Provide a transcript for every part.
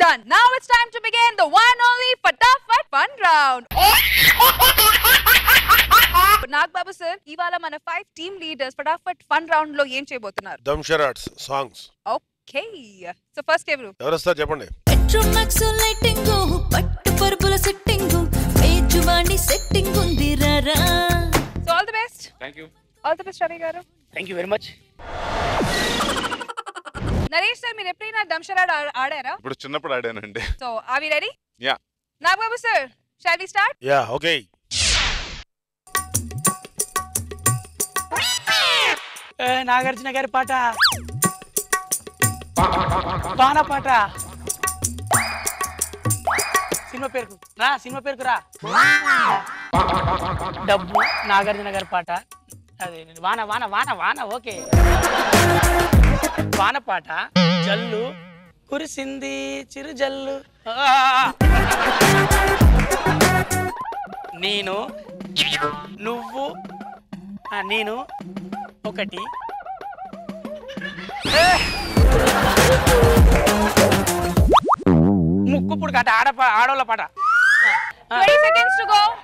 done. Now it's time to begin the one only Fatafat Fun Round. Nag Babu sir, ఇవాళ మన 5 team leaders Fatafat Fun Round లో ఏం చేయబోతున్నారు? Damsharads songs. Okay. So first ఎవరు వస్తారు చెప్పండి. Petromax lighting పట్టు పర్పుల సెట్టింగ్ మేజువాణి సెట్టింగ్ ఉంది రారా. So all the best. Thank you. All the best Ravi garu. Thank you very much. Naresh sir మీరు ఎప్పుడైనా దంషరాడ్ ఆడారా? ఇప్పుడు చిన్నప్పుడు ఆడానండి. So are we ready? Yeah. Nagababu sir shall we start? Yeah okay. Nagarjuna గారి పాట బాణ పాట సినిమా పేరుకు రా డబ్బు నాగార్జున గారి పాట అదే వాన వాన వాన వాన ఓకే వాన పాట జల్లు కురిసింది చిరు జల్లు నేను నువ్వు నేను ఒకటి ముక్కుప్పుడు కట ఆడోళ్ళ పాట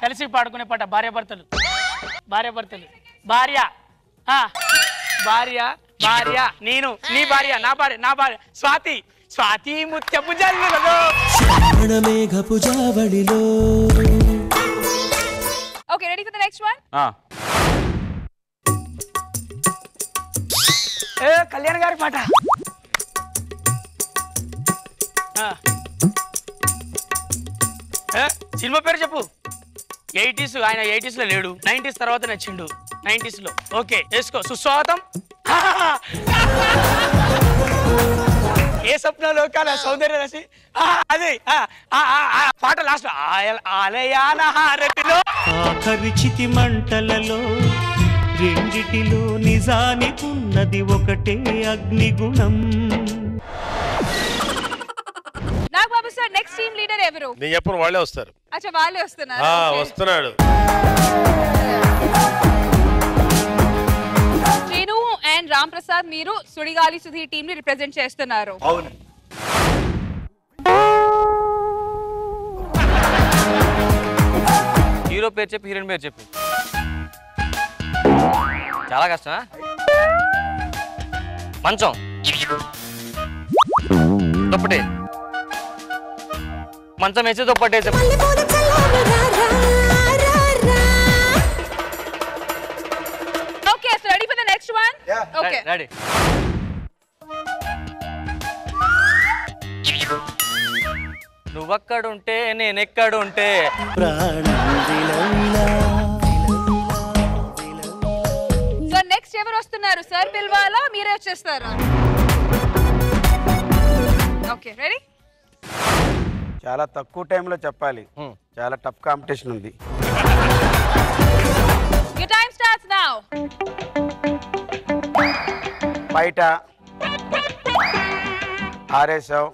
కలిసి పాడుకునే పాట భార్య భార్య నేను నీ భార్య నా భార్య స్వాతి ముత్యపు జల్లులలో okay ready for the next one? Kalyan గారి పాట సినిమా పేరు చెప్పు. 80s ఆయన 80s లో లేడు, 90s తర్వాత నచ్చిండు. 90s లో ఓకే వేసుకో. సుస్వాగతం. ఏ స్వప్నలో కాల సౌందర్య రసి అదే పాట లాస్ట్ ఆలయాన హారతిలో ఆఖరిచితి మంటలలో రెండిటిలో నిజానికున్నది ఒకటే అగ్నిగుణం. Nagababu sir next team leader ఎవరు? నేను చెప్పను వాళ్ళే వస్తారు. అచ్చా వాళ్ళే వస్తున్నారు. వస్తున్నాడు. శ్రీను అండ్ రామ్ ప్రసాద్ మీరు సుడిగాలి సుధీర్ టీమ్ ని రిప్రజెంట్ చేస్తున్నారు. అవును. హీరో పేరు చెప్పి హీరోయిన్ పేరు చెప్పు. చాలా కష్టమా? మంచం దుప్పటి మంచం వేసి దుప్పటి వేసి okay so ready for the next one? Okay ready. నువ్వక్కడుంటే నేనెక్కడుంటే సో నెక్స్ట్ ఎవరు వస్తున్నారు? సార్ పిలవాలా మీరే వచ్చేస్తారా? Okay ready? చాలా తక్కువ టైంలో చెప్పాలి. చాలా టఫ్ కాంపిటీషన్ ఉంది. Your time starts now. బయట ఆరేసావు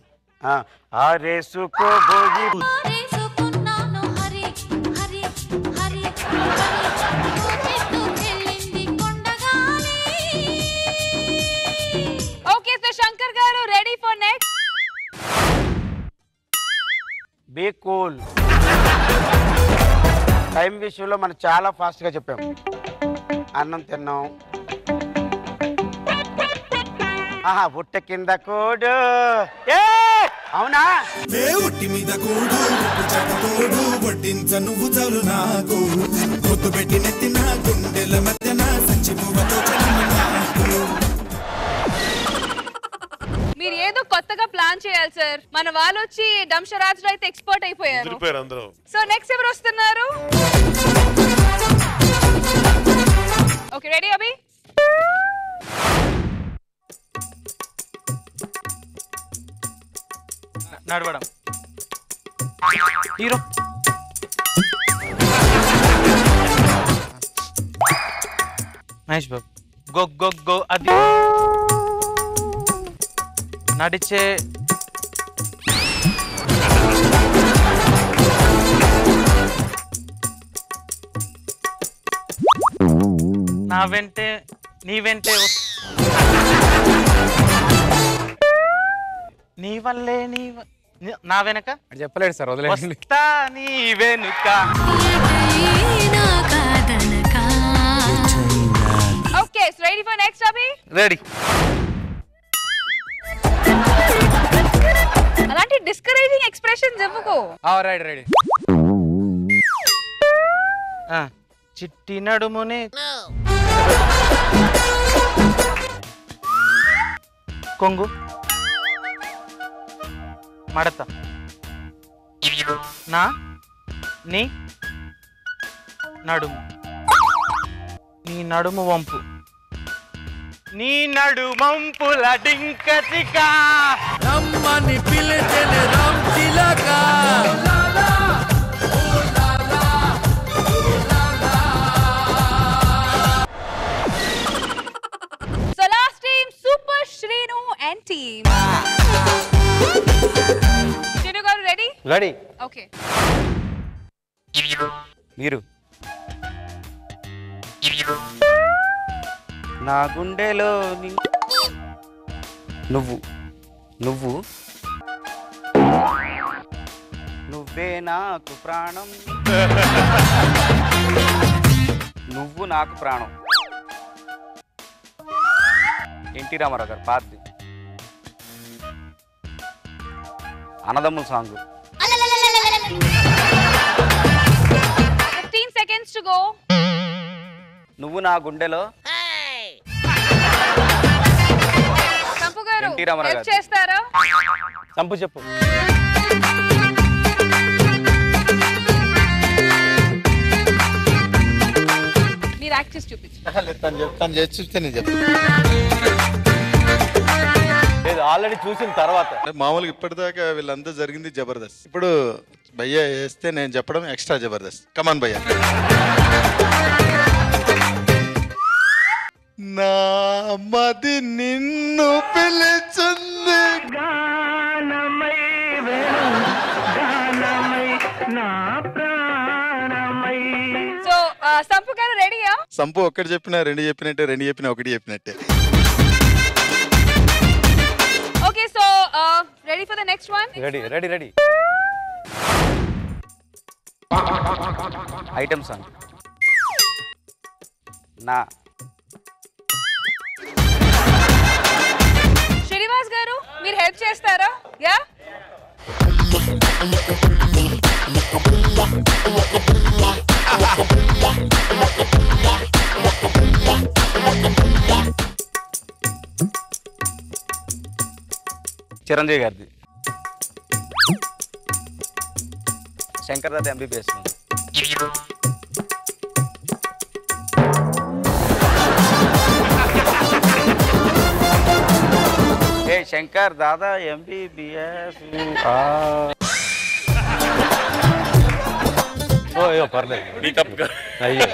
ఆరేసుకోబోయి ఆరేసుకున్నాను హరి హరి హరి హరి కొండగాలి. ఓకే సో శంకర్ గారు ready for next? Be cool. Time విషయంలో మనం చాలా ఫాస్ట్గా చెప్పాం. అన్నం తిన్నాం. బుట్ట కింద కోడు అవునా? ఒట్టి మీద కోడు వడ్డించ నువ్వు చాలు నాకు గుర్తు పెట్టి నెత్తిన గుండెల మధ్యన సంచి పువ్వుతో మీరు ఏదో కొత్తగా ప్లాన్ చేయాలి సార్. మన వాళ్ళు వచ్చి డంషరాజ్ లో అయితే ఎక్స్పర్ట్ అయిపోయారు. సో నెక్స్ట్ ఎవరు వస్తున్నారు? ఓకే రెడీ అభి? నడవడం hero Mahesh Babu go go go అది నడిచే నా వెంటే నీ వెంటే నీ వల్లే నా వెనక చెప్పలేడు సార్, వదిలేండి. వస్తా నీ వెనుక. ఎటైనా కాదనక okay ready for next Abhi? Ready. అలాంటి డిస్కరేజింగ్ ఎక్స్ప్రెషన్స్ ఇవ్వకు. Right ready. చిట్టి నడుమునే కొంగు మడత నా నీ నడుము, నీ నడుము వంపు, నీ నడుమంపుల డింకటిక రమ్మని పిలిచెను రామ్ చిలక. So last team super Srinu and team. Srinu గారు రెడీ? రెడీ. ఓకే. మీరు నా గుండెలో నువ్వు నువ్వు నువ్వే నాకు ప్రాణం, నువ్వు నాకు ప్రాణం. ఎన్టీ రామారావు గారు పాత్రి, అన్నదమ్ముల సాంగ్. 15 seconds to go. నువ్వు నా గుండెలో. సంపు గారు ఎన్టీ రామారావు హెల్ప్ గారు. చేస్తారా? సంపు చెప్పు. మీరు యాక్ట్ చేసి చూపించు. తను చేసి చూస్తే నేను చెప్తాను. లేదు, ఆల్రెడీ చూసిన తర్వాత. మామూలుగా ఇప్పటిదాకా వీళ్ళంతా జరిగింది జబర్దస్త్. ఇప్పుడు భయ్యా వేస్తే నేను చెప్పడం ఎక్స్ట్రా జబర్దస్త్. కమాన్ భయ్యా. నా మది నిన్ను పిలిచింది, సో సంపు గారు రెడీయా? సంపు ఒక్కటి చెప్పినా రెండు చెప్పినట్టే, రెండు చెప్పినా ఒకటి చెప్పినట్టే. Okay so ready for the next one? Ready ready ready. Item song. నా శ్రీనివాస్ గారు మీరు హెల్ప్ చేస్తారా? యా. చిరంజీవి గారిది. శంకర్ దాదా MBBS. ఏ శంకర్ దాదా MBBS. ఓ అయ్యో పర్లేదు, నీ తప్పుగా. అయ్యో